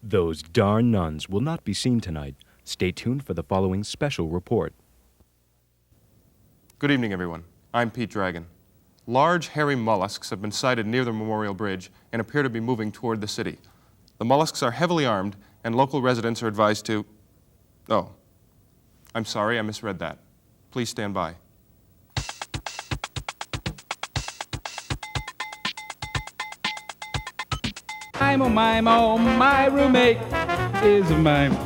Those darn nuns will not be seen tonight. Stay tuned for the following special report. Good evening, everyone. I'm Pete Dragon. Large, hairy mollusks have been sighted near the Memorial Bridge and appear to be moving toward the city. The mollusks are heavily armed, and local residents are advised to... Oh, I'm sorry, I misread that. Please stand by. I'm a mime, oh, my roommate is a mime.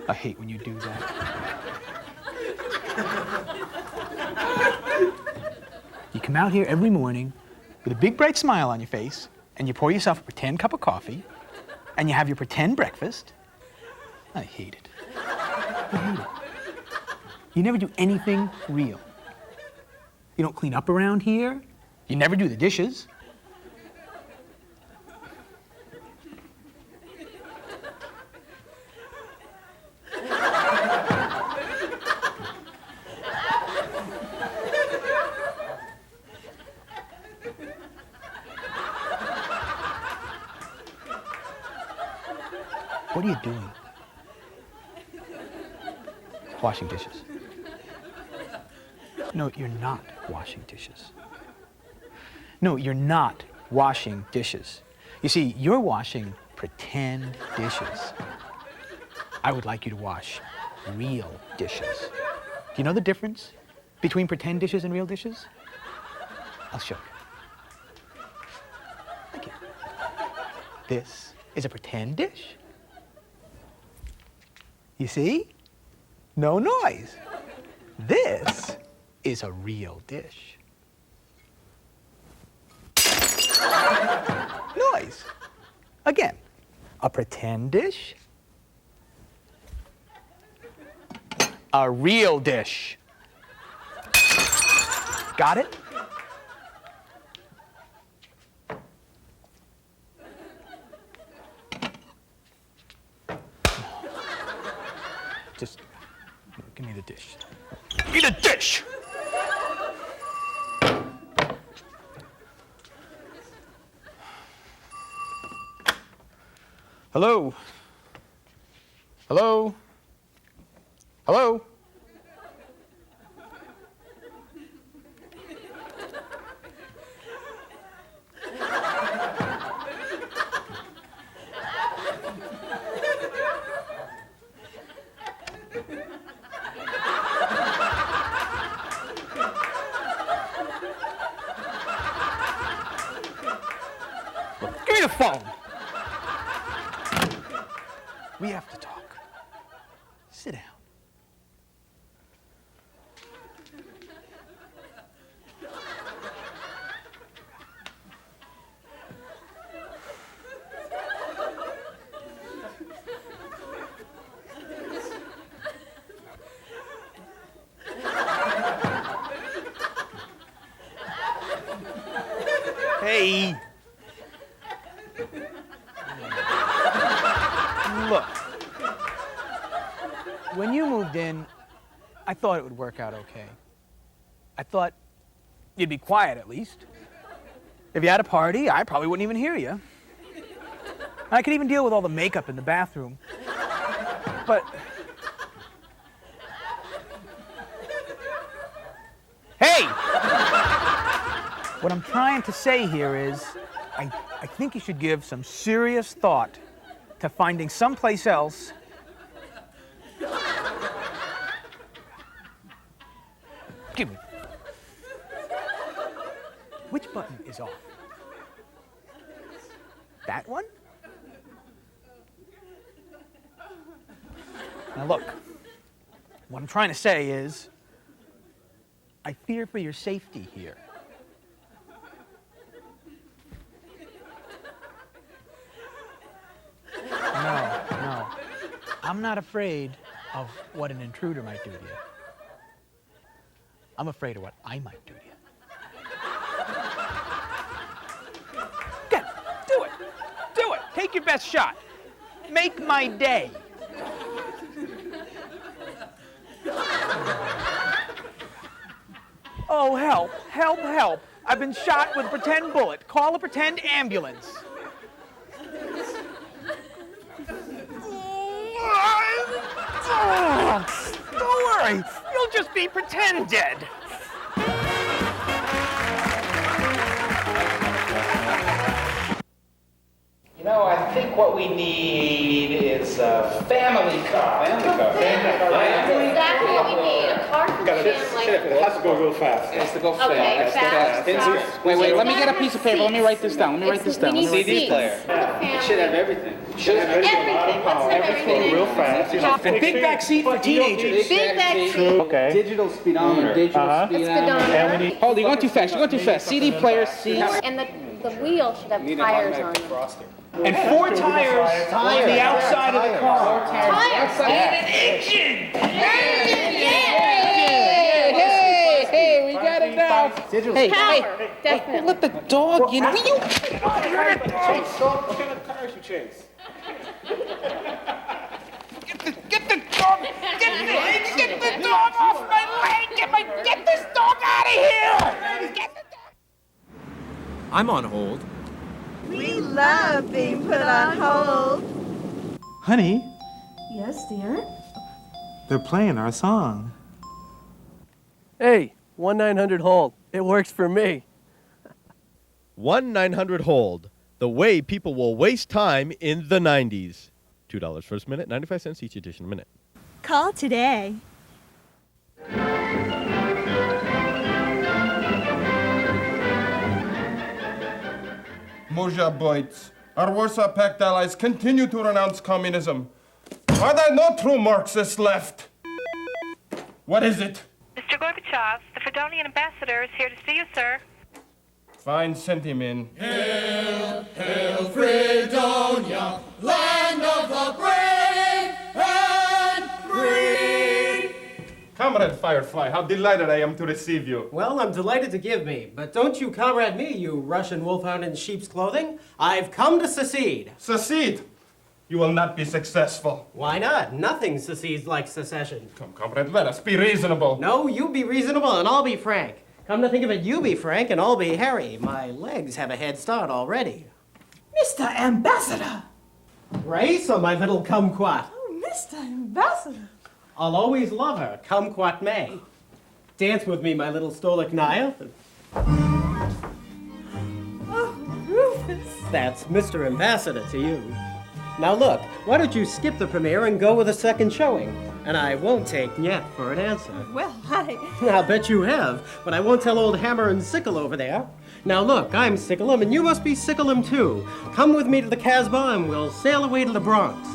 I hate when you do that. You come out here every morning with a big bright smile on your face, and you pour yourself a pretend cup of coffee, and you have your pretend breakfast. I hate it. I hate it. You never do anything real. You don't clean up around here. You never do the dishes. What are you doing? Washing dishes. No, you're not washing dishes. No, you're not washing dishes. You see, you're washing pretend dishes. I would like you to wash real dishes. Do you know the difference between pretend dishes and real dishes? I'll show you. Thank you. This is a pretend dish. You see? No noise. This is a real dish. Noise. Again, a pretend dish. A real dish. Got it? Just give me the dish. Give me the dish! Hello? Hello? Hello? Give me the phone. We have to talk. Sit down. Hey. Look. When you moved in, I thought it would work out okay. I thought you'd be quiet at least. If you had a party, I probably wouldn't even hear you. I could even deal with all the makeup in the bathroom. But... Hey! What I'm trying to say here is, I think you should give some serious thought to finding someplace else. Give me. Which button is off? That one? Now look, what I'm trying to say is, I fear for your safety here. No. I'm not afraid of what an intruder might do to you. I'm afraid of what I might do to you. Get it. Do it. Do it. Take your best shot. Make my day. Oh, help. Help, help. I've been shot with a pretend bullet. Call a pretend ambulance. Don't worry, you'll just be pretend dead. You know, I think what we need is a family car. That's exactly what we need. A car for the family. It has to go real fast. It has to go fast. Okay, fast. Wait, let me get a piece of paper. Let me write this down. We need CD player. It should have everything. Everything. Let's have everything. Real fast. A big back seat for teenagers. Big back seat. Okay. Digital speedometer. Digital Speedometer. Hold, you're going too fast. You're going too fast. CD player, seats. And the wheel should have tires on it. And 4 tires on the outside of the car. Tires. And an engine! Hey, we got it now. Hey, Power, definitely. let the dog in. Will you? What kind of tires you chase? Get the dog off my leg! Get this dog out of here! Get the dog! I'm on hold. We love being put on hold. Honey, Yes, dear? they're playing our song. Hey, 1-900-HOLD. It works for me. 1-900-HOLD. The way people will waste time in the 90s. $2 first minute, 95 cents each additional minute. Call today. Mujahboids, our Warsaw-Pact allies continue to renounce communism. Are there no true Marxists left? What is it? Mr. Gorbachev, the Fedonian ambassador is here to see you, sir. Fine, send him in. Comrade Firefly, how delighted I am to receive you. Well, I'm delighted to give me, but don't you comrade me, you Russian wolfhound in sheep's clothing. I've come to secede. Secede! You will not be successful. Why not? Nothing secedes like secession. Come, comrade, let us be reasonable. No, you be reasonable and I'll be frank. Come to think of it, you be frank and I'll be hairy. My legs have a head start already. Mr. Ambassador! Raisa, my little kumquat. Oh, Mr. Ambassador! I'll always love her, kumquat may. Dance with me, my little Stolichnaya. Oh, Rufus! That's Mr. Ambassador to you. Now look, why don't you skip the premiere and go with a second showing? And I won't take "nyet" for an answer. Well, I'll bet you have, but I won't tell old Hammer and Sickle over there. Now look, I'm Sicklem and you must be Sicklem too. Come with me to the Casbah and we'll sail away to the Bronx.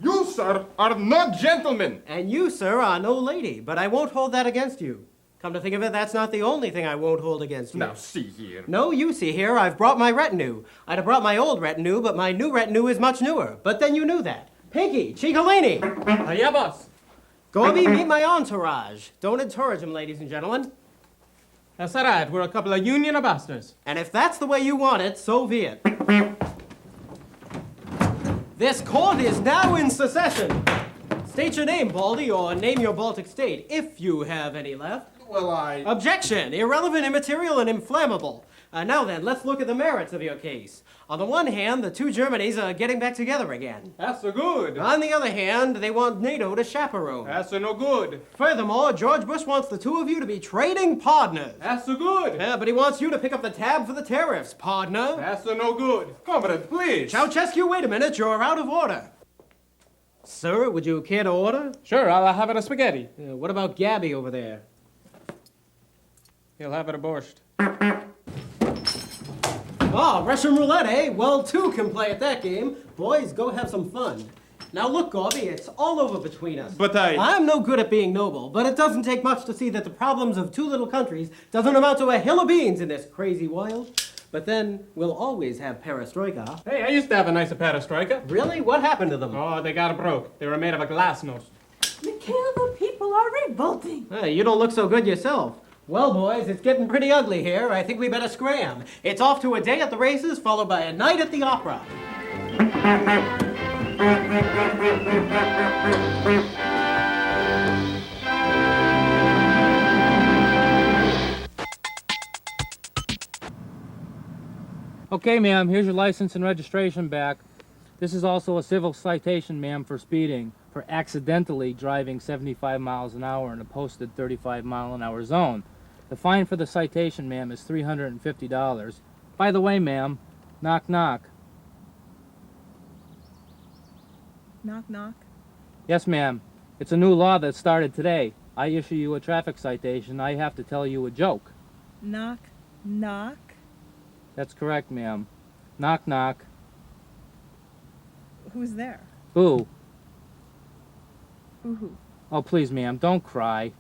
You, sir, are not gentlemen. And you, sir, are no lady, but I won't hold that against you. Come to think of it, that's not the only thing I won't hold against you. Now, see here. No, you see here, I've brought my retinue. I'd have brought my old retinue, but my new retinue is much newer. But then you knew that. Pinky, Ciccolini. Yeah, boss. Gorby, meet my entourage. Don't encourage him, ladies and gentlemen. That's all right. We're a couple of union ambassadors. And if that's the way you want it, so be it. This court is now in secession. State your name, Baldy, or name your Baltic state, if you have any left. Well, Objection! Irrelevant, immaterial, and inflammable. Now then, let's look at the merits of your case. On the one hand, the two Germanys are getting back together again. That's so good. On the other hand, they want NATO to chaperone. That's so no good. Furthermore, George Bush wants the two of you to be trading partners. That's so good. Yeah, but he wants you to pick up the tab for the tariffs, partner. That's so no good. Comrade, please. Ceausescu, wait a minute, you're out of order. Sir, would you care to order? Sure, I'll have it a spaghetti. What about Gabby over there? He'll have it a borscht. Oh, Russian roulette, eh? Well, two can play at that game. Boys, go have some fun. Now look, Gorby, it's all over between us. But I'm no good at being noble, but it doesn't take much to see that the problems of two little countries doesn't amount to a hill of beans in this crazy world. But then, we'll always have perestroika. Hey, I used to have a nice perestroika. Really? What happened to them? Oh, they got broke. They were made of a glasnost. Mikhail, the people are revolting. Hey, you don't look so good yourself. Well, boys, it's getting pretty ugly here. I think we better scram. It's off to a day at the races, followed by a night at the opera. Okay, ma'am, here's your license and registration back. This is also a civil citation, ma'am, for speeding, for accidentally driving 75 miles an hour in a posted 35-mile-an-hour zone. The fine for the citation, ma'am, is $350. By the way, ma'am, knock, knock. Knock, knock. Yes, ma'am. It's a new law that started today. I issue you a traffic citation. I have to tell you a joke. Knock, knock. That's correct, ma'am. Knock, knock. Who's there? Who? Who? Oh, please, ma'am, don't cry.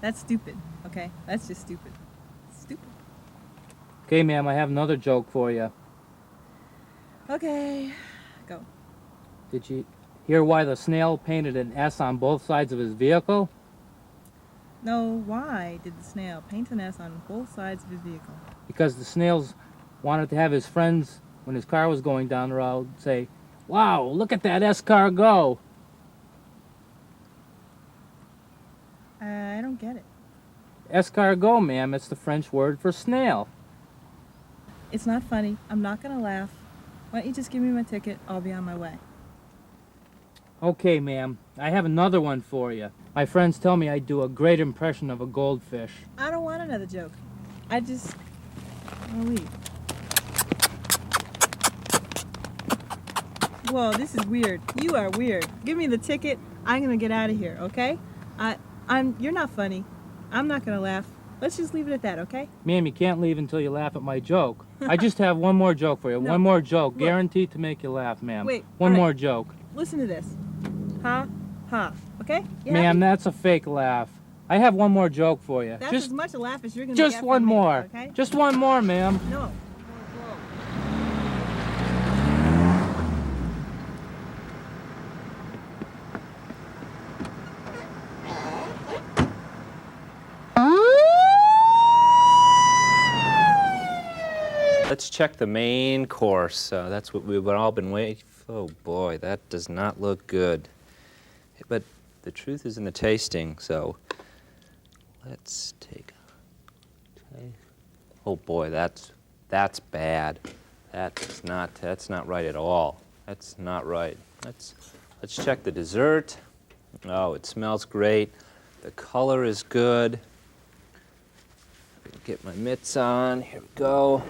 That's stupid, okay? That's just stupid. Stupid. Okay, ma'am, I have another joke for you. Okay, go. Did you hear why the snail painted an S on both sides of his vehicle? No, why did the snail paint an S on both sides of his vehicle? Because the snails wanted to have his friends, when his car was going down the road, say, "Wow, look at that S car go." I don't get it. Escargot, ma'am, it's the French word for snail. It's not funny. I'm not gonna laugh. Why don't you just give me my ticket? I'll be on my way. Okay, ma'am, I have another one for you. My friends tell me I do a great impression of a goldfish. I don't want another joke. I'll leave. Whoa, this is weird. You are weird. Give me the ticket. I'm gonna get out of here, okay? You're not funny. I'm not gonna laugh. Let's just leave it at that, okay? Ma'am, you can't leave until you laugh at my joke. I just have one more joke for you. No. One more joke. Look. Guaranteed to make you laugh, ma'am. Wait, One all right. more joke. Listen to this. Ha, ha. Okay? You Ma'am, happy? that's a fake laugh. I have one more joke for you. That's as much a laugh as you're gonna Just get one from me, more. okay? Just one more, ma'am. No. Let's check the main course. That's what we've all been waiting for. Oh boy, that does not look good. But the truth is in the tasting, so let's take a taste. Oh boy, that's bad. That's not right at all. That's not right. Let's check the dessert. Oh, it smells great. The color is good. Get my mitts on. Here we go.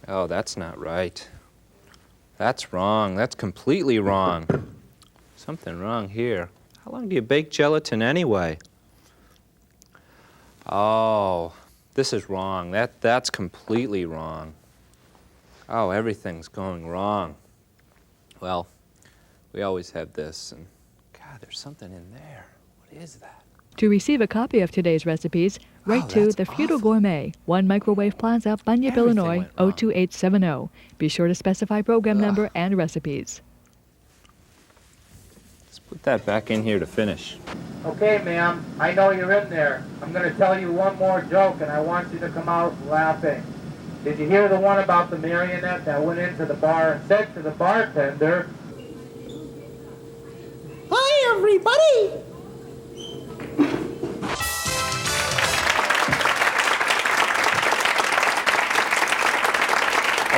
Oh, that's not right. That's wrong. That's completely wrong. Something wrong here. How long do you bake gelatin anyway? Oh, this is wrong. That's completely wrong. Oh, everything's going wrong. Well, we always have this, and God, there's something in there. What is that? To receive a copy of today's recipes, write to The Feudal Gourmet, 1 Microwave Plaza, Bunyip, Illinois, 02870. Be sure to specify program number and recipes. Let's put that back in here to finish. Okay, ma'am, I know you're in there. I'm going to tell you one more joke, and I want you to come out laughing. Did you hear the one about the marionette that went into the bar and said to the bartender, Hi, everybody!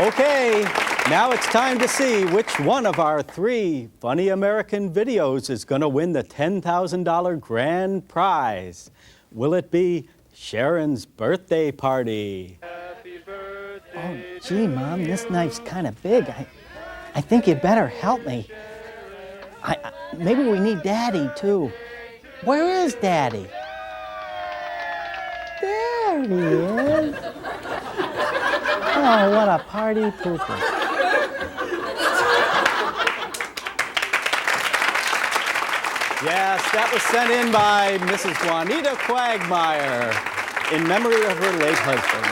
Okay, now it's time to see which one of our 3 funny American videos is going to win the $10,000 grand prize. Will it be Sharon's birthday party? Oh, gee, Mom, this knife's kind of big. I think you better help me. Maybe we need Daddy, too. Where is Daddy? There he is. Oh, what a party pooper. Yes, that was sent in by Mrs. Juanita Quagmire in memory of her late husband.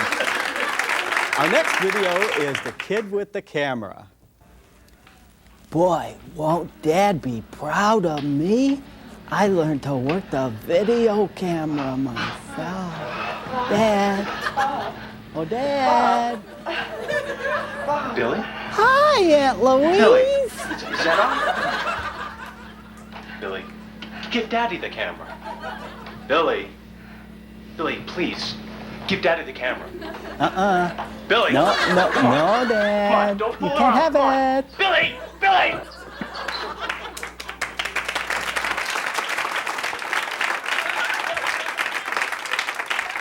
Our next video is The Kid with the Camera. Boy, won't Dad be proud of me? I learned to work the video camera myself. Dad. Oh, Dad. Billy? Hi, Aunt Louise. Billy, is that on? Billy, give Daddy the camera. Billy. Billy, please, give Daddy the camera. Billy. No, Dad. Come on, don't pull you it can't off. have Come on. it. Billy! Billy!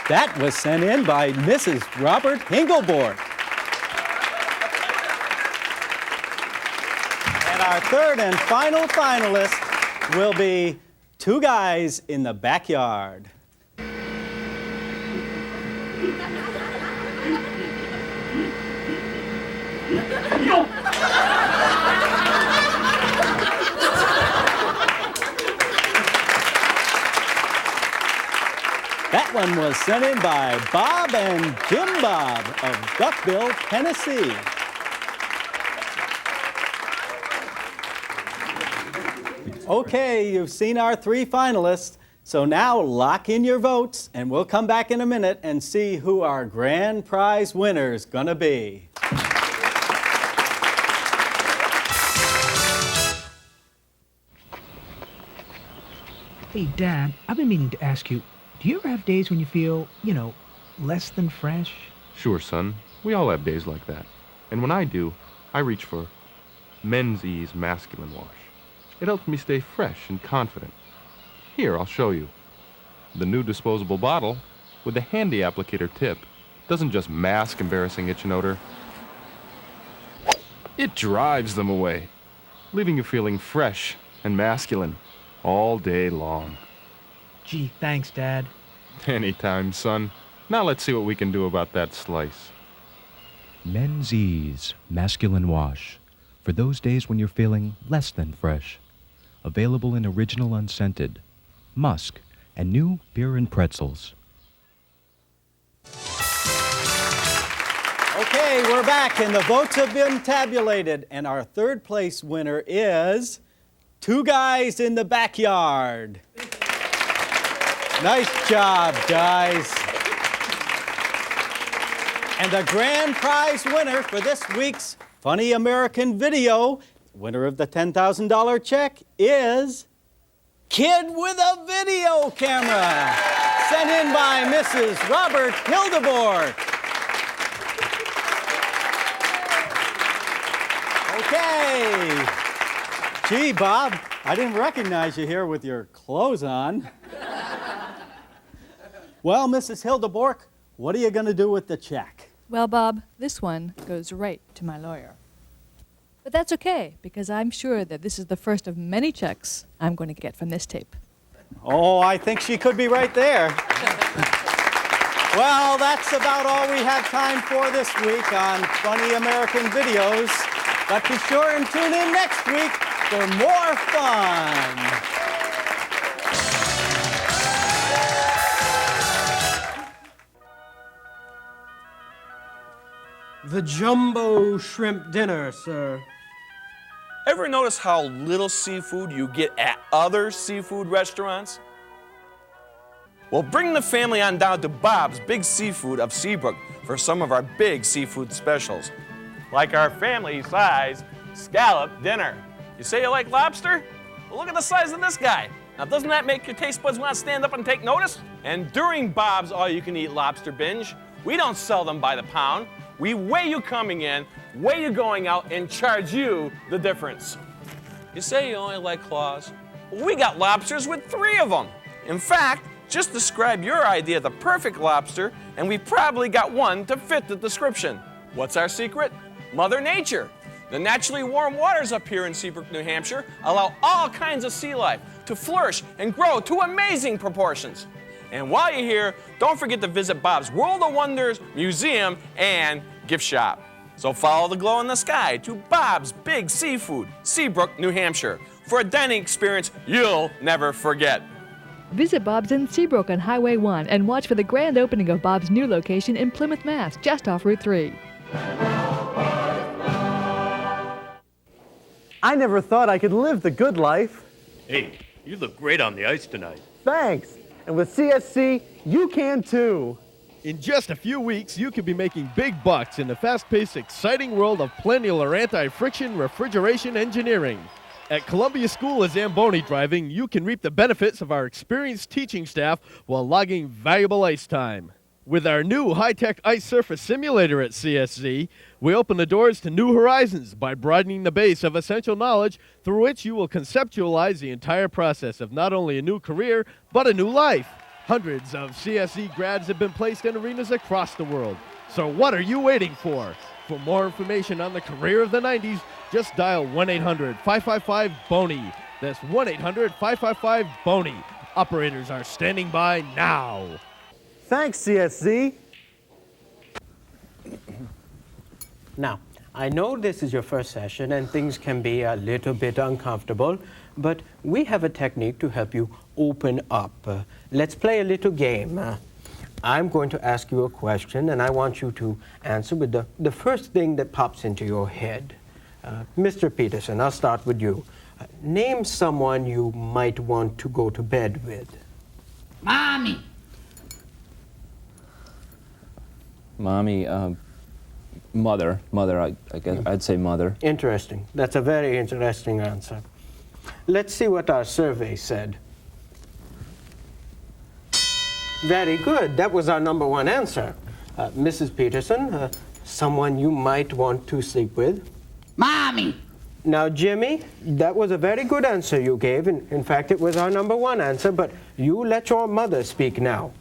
That was sent in by Mrs. Robert Hingelborg. And our third and final finalist will be 2 Guys in the Backyard. That one was sent in by Bob and Jim Bob of Duckville, Tennessee. Okay, you've seen our 3 finalists, so now lock in your votes, and we'll come back in a minute and see who our grand prize winner's gonna be. Hey, Dad, I've been meaning to ask you, do you ever have days when you feel, less than fresh? Sure, son. We all have days like that. And when I do, I reach for Men's Ease Masculine Wash. It helps me stay fresh and confident. Here, I'll show you. The new disposable bottle with the handy applicator tip doesn't just mask embarrassing itch and odor. It drives them away, leaving you feeling fresh and masculine all day long. Gee, thanks, Dad. Anytime, son. Now let's see what we can do about that slice. Men's Ease Masculine Wash. For those days when you're feeling less than fresh. Available in original unscented, musk, and new beer and pretzels. Okay, we're back, and the votes have been tabulated, and our 3rd place winner is 2 Guys in the Backyard. Nice job, guys. And the grand prize winner for this week's Funny American Video, winner of the $10,000 check, is Kid with a Video Camera, sent in by Mrs. Robert Hildeborg. Okay. Gee, Bob, I didn't recognize you here with your clothes on. Well, Mrs. Hildeborg, what are you going to do with the check? Well, Bob, this one goes right to my lawyer. But that's okay, because I'm sure that this is the first of many checks I'm going to get from this tape. Oh, I think she could be right there. Well, that's about all we have time for this week on Funny American Videos. But be sure and tune in next week for more fun. The jumbo shrimp dinner, sir. Ever notice how little seafood you get at other seafood restaurants? Well, bring the family on down to Bob's Big Seafood of Seabrook for some of our big seafood specials, like our family-size scallop dinner. You say you like lobster? Well, look at the size of this guy. Now, doesn't that make your taste buds want to stand up and take notice? And during Bob's All-You-Can-Eat Lobster Binge, we don't sell them by the pound. we weigh you coming in, weigh you going out, and charge you the difference. You say you only like claws? Well, we got lobsters with 3 of them. In fact, just describe your idea of the perfect lobster, and we've probably got one to fit the description. What's our secret? Mother Nature. The naturally warm waters up here in Seabrook, New Hampshire allow all kinds of sea life to flourish and grow to amazing proportions. And while you're here, don't forget to visit Bob's World of Wonders Museum and gift shop. So follow the glow in the sky to Bob's Big Seafood, Seabrook, New Hampshire, for a dining experience you'll never forget. Visit Bob's in Seabrook on Highway 1 and watch for the grand opening of Bob's new location in Plymouth, Mass., just off Route 3. I never thought I could live the good life. Hey, you look great on the ice tonight. Thanks. And with CSC, you can too. In just a few weeks, you could be making big bucks in the fast-paced, exciting world of plannular anti-friction refrigeration engineering. At Columbia School of Zamboni Driving, you can reap the benefits of our experienced teaching staff while logging valuable ice time. With our new high-tech ice surface simulator at CSZ, we open the doors to new horizons by broadening the base of essential knowledge through which you will conceptualize the entire process of not only a new career, but a new life. Hundreds of CSZ grads have been placed in arenas across the world. So what are you waiting for? For more information on the career of the 90s, just dial 1-800-555-BONEY. That's 1-800-555-BONEY. Operators are standing by now. Thanks, CSZ. Now, I know this is your first session and things can be a little bit uncomfortable, but we have a technique to help you open up. Let's play a little game. I'm going to ask you a question, and I want you to answer with the first thing that pops into your head. Mr. Peterson, I'll start with you. Name someone you might want to go to bed with. Mommy. Mommy, mother, I guess I'd say mother. Interesting. That's a very interesting answer. Let's see what our survey said. Very good. That was our number 1 answer. Mrs. Peterson, someone you might want to sleep with. Mommy. Now, Jimmy, that was a very good answer you gave. In fact, it was our number 1 answer, but you let your mother speak now.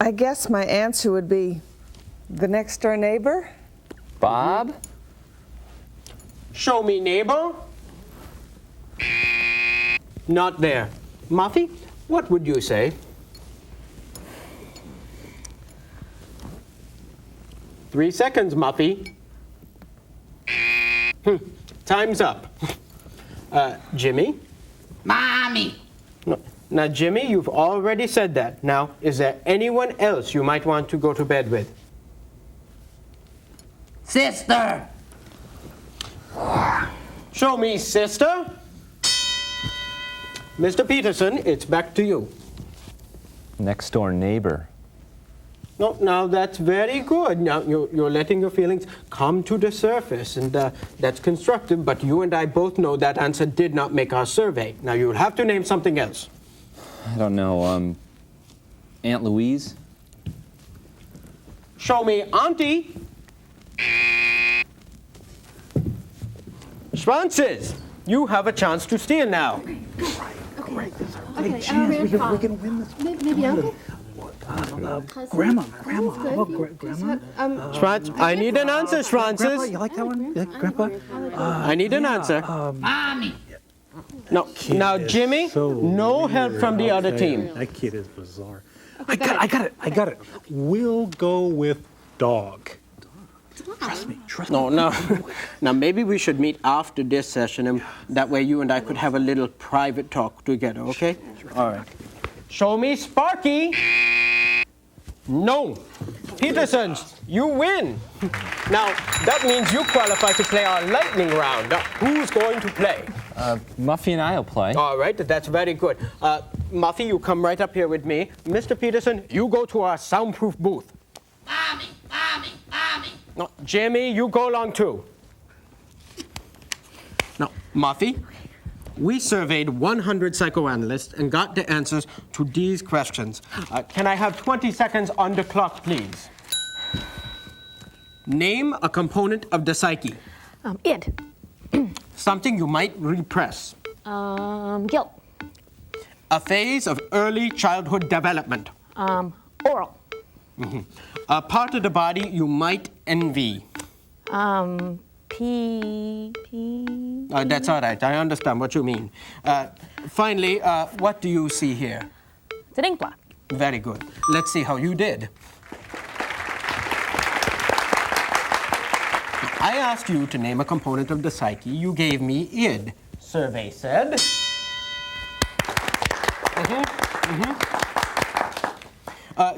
I guess my answer would be the next door neighbor. Bob? Show me neighbor. Not there. Muffy, what would you say? 3 seconds, Muffy. Time's up. Jimmy? Mommy. No. Now, Jimmy, you've already said that. Now, is there anyone else you might want to go to bed with? Sister. Show me sister. Mr. Peterson, it's back to you. Next door neighbor. No, now that's very good. Now you're letting your feelings come to the surface, and that's constructive, but you and I both know that answer did not make our survey. Now you'll have to name something else. I don't know, Aunt Louise? Show me Auntie. Schwanzes, you have a chance to steal now. Great. Okay, we can win this. Maybe Uncle? Grandma. How about Grandma? Schwanz, I need an answer, Schwanzes. Grandpa, you like that one? Yeah, Grandpa? I need an answer. Mommy. No, now Jimmy, no help from the other team. That kid is bizarre. I got it. We'll go with dog. Trust me. No. Now maybe we should meet after this session, and that way you and I could have a little private talk together, okay? All right. Show me Sparky. No. Peterson, you win. Now, that means you qualify to play our lightning round. Now, who's going to play? Muffy and I will play. All right, that's very good. Muffy, you come right up here with me. Mr. Peterson, you go to our soundproof booth. Mommy. No, Jimmy, you go along too. Now, Muffy, we surveyed 100 psychoanalysts and got the answers to these questions. Can I have 20 seconds on the clock, please? Name a component of the psyche. Id. Something you might repress. Guilt. A phase of early childhood development. Oral. A part of the body you might envy. That's all right. I understand what you mean. Finally, what do you see here? It's an ink blot. Very good. Let's see how you did. I asked you to name a component of the psyche. You gave me id. Survey said.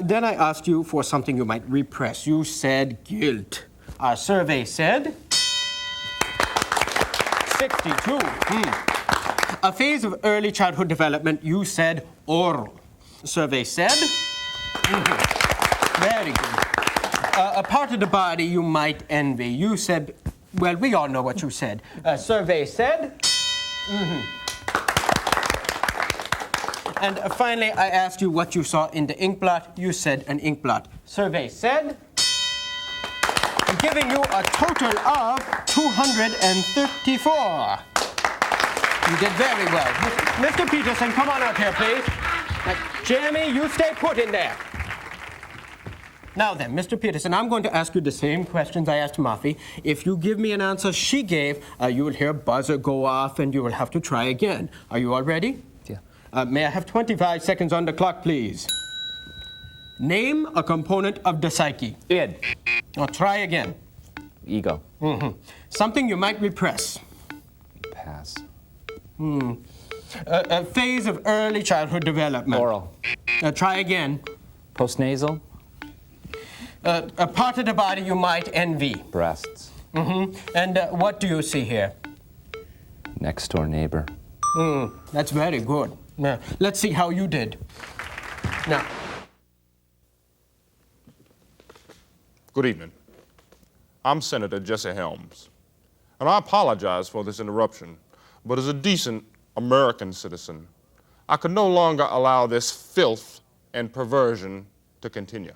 Then I asked you for something you might repress. You said guilt. Our survey said 62. A phase of early childhood development. You said oral. Survey said. Very good. A part of the body you might envy. You said, well, we all know what you said. Survey said. And finally, I asked you what you saw in the ink blot. You said an ink blot. Survey said, giving you a total of 234. You did very well. Mr. Peterson, come on out here, please. Jeremy, you stay put in there. Now then, Mr. Peterson, I'm going to ask you the same questions I asked Muffy. If you give me an answer she gave, you will hear a buzzer go off and you will have to try again. Are you all ready? Yeah. May I have 25 seconds on the clock, please? Name a component of the psyche. Id. Now try again. Ego. Something you might repress. Pass. A phase of early childhood development. Oral. Try again. Postnasal. A part of the body you might envy. Breasts. And what do you see here? Next door neighbor. That's very good. Now, let's see how you did. Now. Good evening. I'm Senator Jesse Helms, and I apologize for this interruption, but as a decent American citizen, I could no longer allow this filth and perversion to continue,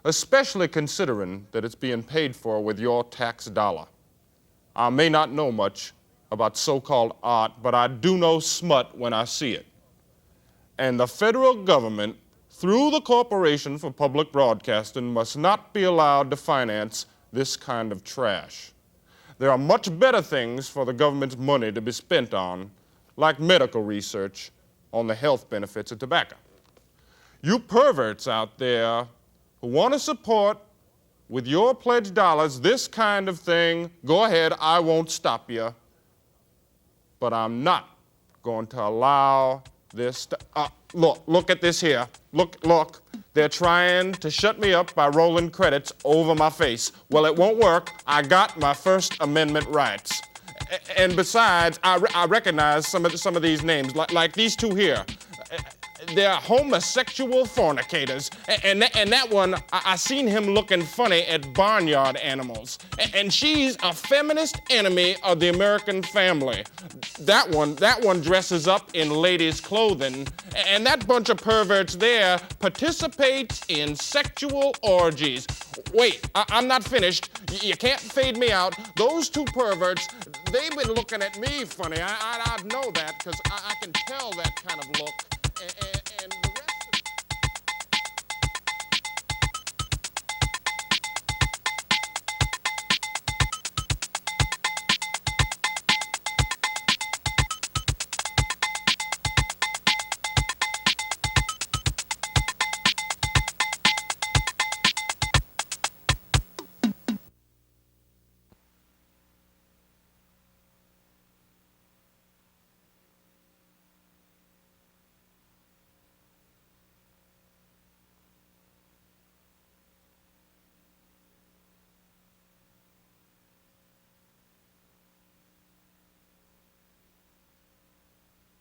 especially considering that it's being paid for with your tax dollar. I may not know much about so-called art, but I do know smut when I see it. And the federal government, through the Corporation for Public Broadcasting, must not be allowed to finance this kind of trash. There are much better things for the government's money to be spent on, like medical research on the health benefits of tobacco. You perverts out there who want to support with your pledged dollars this kind of thing, go ahead, I won't stop you. But I'm not going to allow this to, look at this here. Look. They're trying to shut me up by rolling credits over my face. Well, it won't work. I got my First Amendment rights. And besides, I recognize some of these names, like these two here. They're homosexual fornicators. And that one, I seen him looking funny at barnyard animals. And she's a feminist enemy of the American family. That one dresses up in ladies' clothing. And that bunch of perverts there participates in sexual orgies. Wait, I'm not finished. You can't fade me out. Those two perverts, they've been looking at me funny. I know that because I can tell that kind of look. And